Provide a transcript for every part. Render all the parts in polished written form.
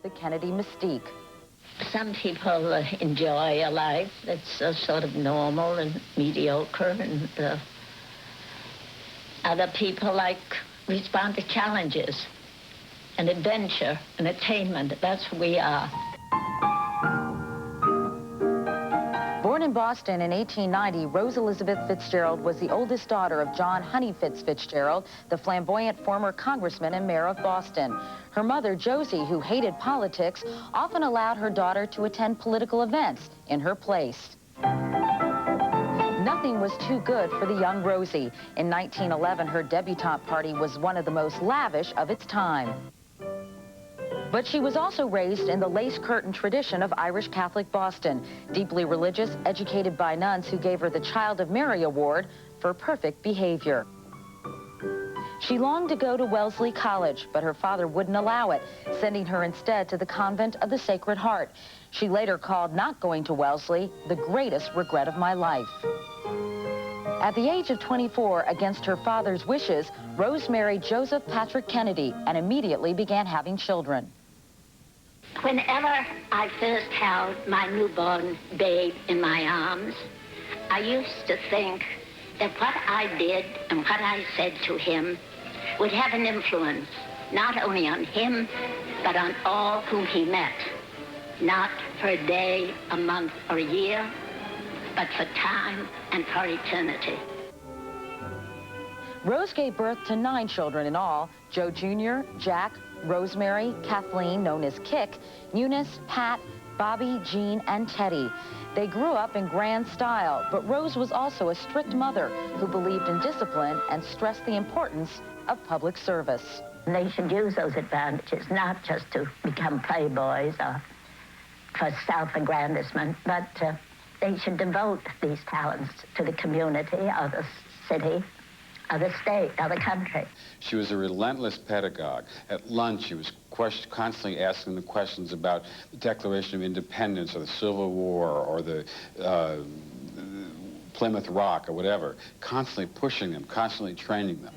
the Kennedy mystique. Some people enjoy a life that's sort of normal and mediocre, and other people respond to challenges and adventure and attainment. That's who we are. Born in Boston in 1890, Rose Elizabeth Fitzgerald was the oldest daughter of John Honey Fitzgerald, the flamboyant former congressman and mayor of Boston. Her mother, Josie, who hated politics, often allowed her daughter to attend political events in her place. Nothing was too good for the young Rosie. In 1911, her debutante party was one of the most lavish of its time. But she was also raised in the lace curtain tradition of Irish Catholic Boston, deeply religious, educated by nuns who gave her the Child of Mary Award for perfect behavior. She longed to go to Wellesley College, but her father wouldn't allow it, sending her instead to the convent of the Sacred Heart. She later called not going to Wellesley the greatest regret of my life. At the age of 24, against her father's wishes, Rose married Joseph Patrick Kennedy and immediately began having children. Whenever I first held my newborn babe in my arms, I used to think that what I did and what I said to him would have an influence, not only on him, but on all whom he met. Not for a day, a month, or a year, but for time and for eternity. Rose gave birth to 9 children in all: Joe Jr., Jack, Rosemary, Kathleen, known as Kick, Eunice, Pat, Bobby, Jean, and Teddy. They grew up in grand style, but Rose was also a strict mother who believed in discipline and stressed the importance of public service. They should use those advantages not just to become playboys or for self-aggrandizement, but they should devote these talents to the community or the city or the state or the country. She was a relentless pedagogue. At lunch, she was constantly asking them questions about the Declaration of Independence or the Civil War or the Plymouth Rock or whatever, constantly pushing them, constantly training them.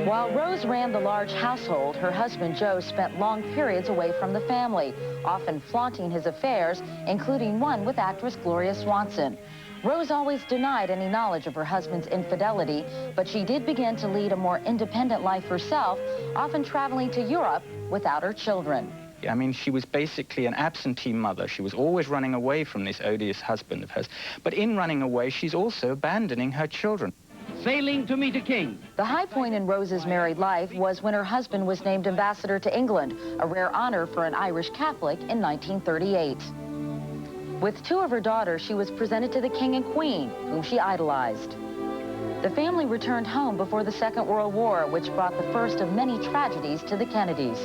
While Rose ran the large household, her husband Joe spent long periods away from the family, often flaunting his affairs, including one with actress Gloria Swanson. Rose always denied any knowledge of her husband's infidelity, but she did begin to lead a more independent life herself, often traveling to Europe without her children. I mean, she was basically an absentee mother. She was always running away from this odious husband of hers. But in running away, she's also abandoning her children. Sailing to meet a king. The high point in Rose's married life was when her husband was named ambassador to England, a rare honor for an Irish Catholic, in 1938. With 2 of her daughters, she was presented to the king and queen, whom she idolized. The family returned home before the Second World War, which brought the first of many tragedies to the Kennedys.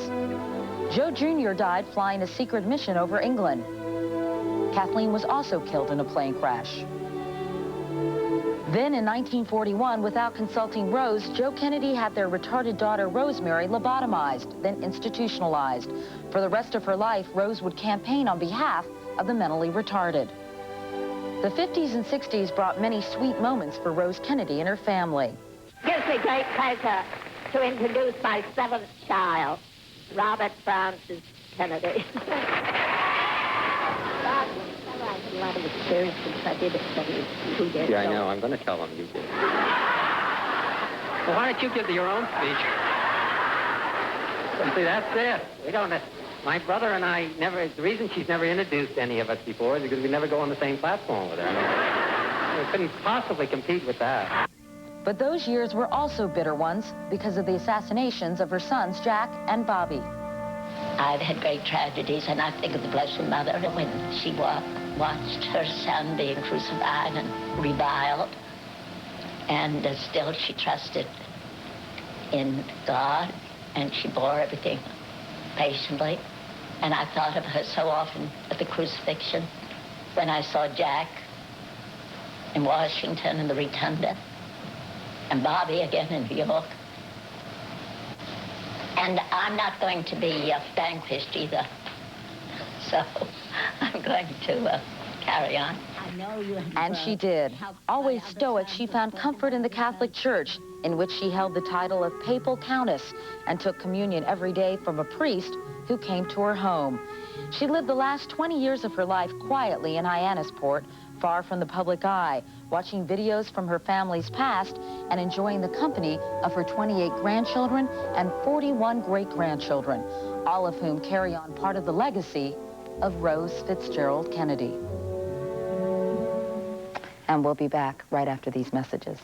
Joe Jr. died flying a secret mission over England. Kathleen was also killed in a plane crash. Then in 1941, without consulting Rose, Joe Kennedy had their retarded daughter Rosemary lobotomized, then institutionalized. For the rest of her life, Rose would campaign on behalf of the mentally retarded. The 50s and 60s brought many sweet moments for Rose Kennedy and her family. It gives me great pleasure to introduce my 7th child, Robert Francis Kennedy. A lot of experience since I did it 72 years ago. Yeah, I know. I'm going to tell them you did. Well, why don't you give your own speech? See, that's it. We don't... My brother and I never... The reason she's never introduced any of us before is because we never go on the same platform with her. I mean, we couldn't possibly compete with that. But those years were also bitter ones because of the assassinations of her sons, Jack and Bobby. I've had great tragedies, and I think of the Blessed Mother when she watched her son being crucified and reviled, and still she trusted in God, and she bore everything patiently. And I thought of her so often at the crucifixion, when I saw Jack in Washington in the Rotunda, and Bobby again in New York. And I'm not going to be vanquished either. So I'm going to carry on. And she did. Always stoic, she found comfort in the Catholic Church, in which she held the title of Papal Countess and took communion every day from a priest who came to her home. She lived the last 20 years of her life quietly in Hyannisport, far from the public eye, watching videos from her family's past and enjoying the company of her 28 grandchildren and 41 great-grandchildren, all of whom carry on part of the legacy of Rose Fitzgerald Kennedy. And we'll be back right after these messages.